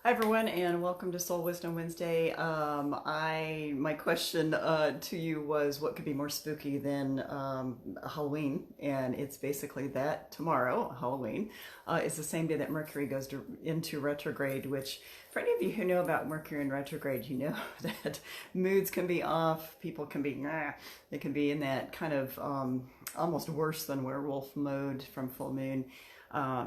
Hi everyone, and welcome to Soul Wisdom Wednesday. My question to you was, what could be more spooky than Halloween? And it's basically that tomorrow, Halloween, is the same day that Mercury goes into retrograde. Which, for any of you who know about Mercury in retrograde, you know that moods can be off, people can be, they can be in that kind of almost worse than werewolf mode from full moon.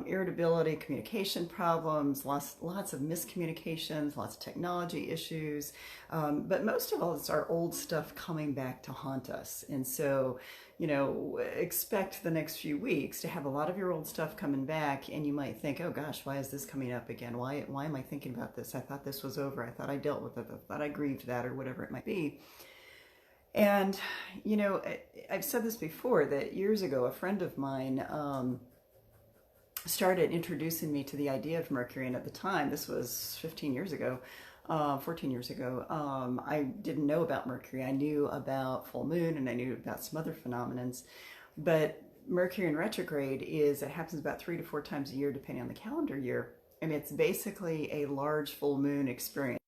Irritability, communication problems, lots of miscommunications, lots of technology issues. But most of all, it's our old stuff coming back to haunt us. And so, expect the next few weeks to have a lot of your old stuff coming back. And you might think, oh gosh, why is this coming up again? Why am I thinking about this? I thought this was over. I thought I dealt with it. I thought I grieved that, or whatever it might be. And, I've said this before, that years ago, a friend of mine, started introducing me to the idea of Mercury. And at the time, this was 15 years ago, 14 years ago, I didn't know about Mercury. I knew about full moon and I knew about some other phenomenons. But Mercury in retrograde it happens about 3 to 4 times a year, depending on the calendar year. And it's basically a large full moon experience,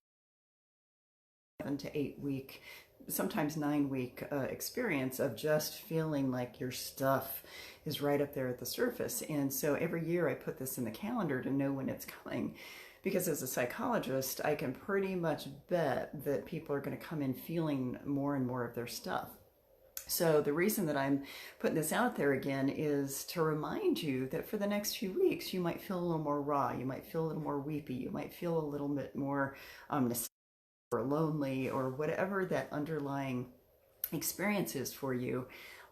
7 to 8 week, sometimes 9-week experience of just feeling like your stuff is right up there at the surface. And so every year I put this in the calendar to know when it's coming, because as a psychologist, I can pretty much bet that people are going to come in feeling more and more of their stuff. So the reason that I'm putting this out there again is to remind you that for the next few weeks, you might feel a little more raw, you might feel a little more weepy, you might feel a little bit more or lonely, or whatever that underlying experience is for you.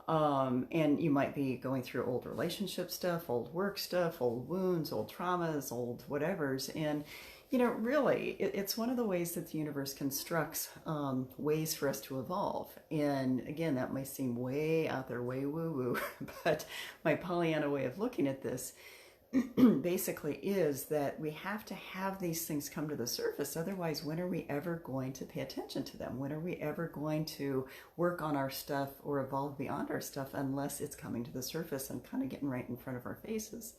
And you might be going through old relationship stuff, old work stuff, old wounds, old traumas, old whatevers. And, really, it's one of the ways that the universe constructs ways for us to evolve. And again, that may seem way out there, way woo-woo, but my Pollyanna way of looking at this basically is that we have to have these things come to the surface. Otherwise, when are we ever going to pay attention to them? When are we ever going to work on our stuff or evolve beyond our stuff, unless it's coming to the surface and kind of getting right in front of our faces?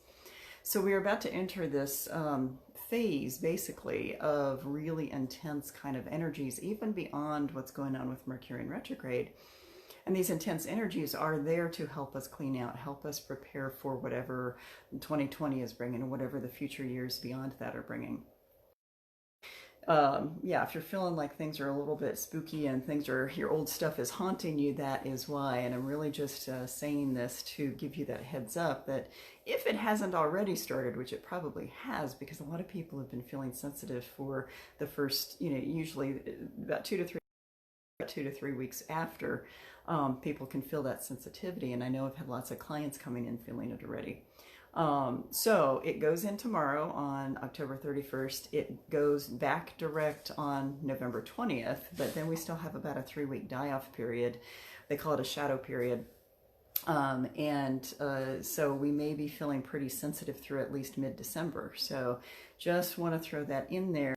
So we're about to enter this phase, basically, of really intense kind of energies, even beyond what's going on with Mercury in retrograde. And these intense energies are there to help us clean out, help us prepare for whatever 2020 is bringing, or whatever the future years beyond that are bringing. If you're feeling like things are a little bit spooky and your old stuff is haunting you, that is why. And I'm really just saying this to give you that heads up that if it hasn't already started, which it probably has, because a lot of people have been feeling sensitive for the first, usually about 2 to 3 weeks after, people can feel that sensitivity. And I know I've had lots of clients coming in feeling it already. So it goes in tomorrow on October 31st. It goes back direct on November 20th, but then we still have about a 3-week die-off period. They call it a shadow period. So we may be feeling pretty sensitive through at least mid-December. So just want to throw that in there.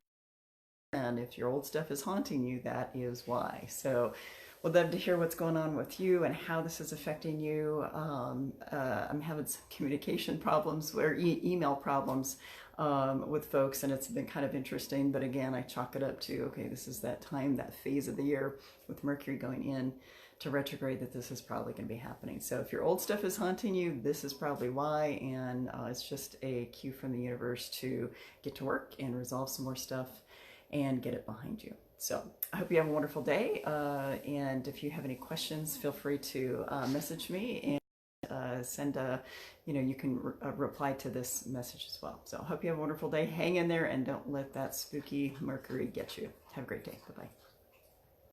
And if your old stuff is haunting you, that is why. So would love to hear what's going on with you and how this is affecting you. I'm having some communication problems, or email problems with folks, and it's been kind of interesting. But again, I chalk it up to, okay, this is that time, that phase of the year with Mercury going in to retrograde, that this is probably going to be happening. So if your old stuff is haunting you, this is probably why. And it's just a cue from the universe to get to work and resolve some more stuff and get it behind you. So I hope you have a wonderful day. And if you have any questions, feel free to message me and send you can reply to this message as well. So I hope you have a wonderful day. Hang in there and don't let that spooky Mercury get you. Have a great day. Bye-bye.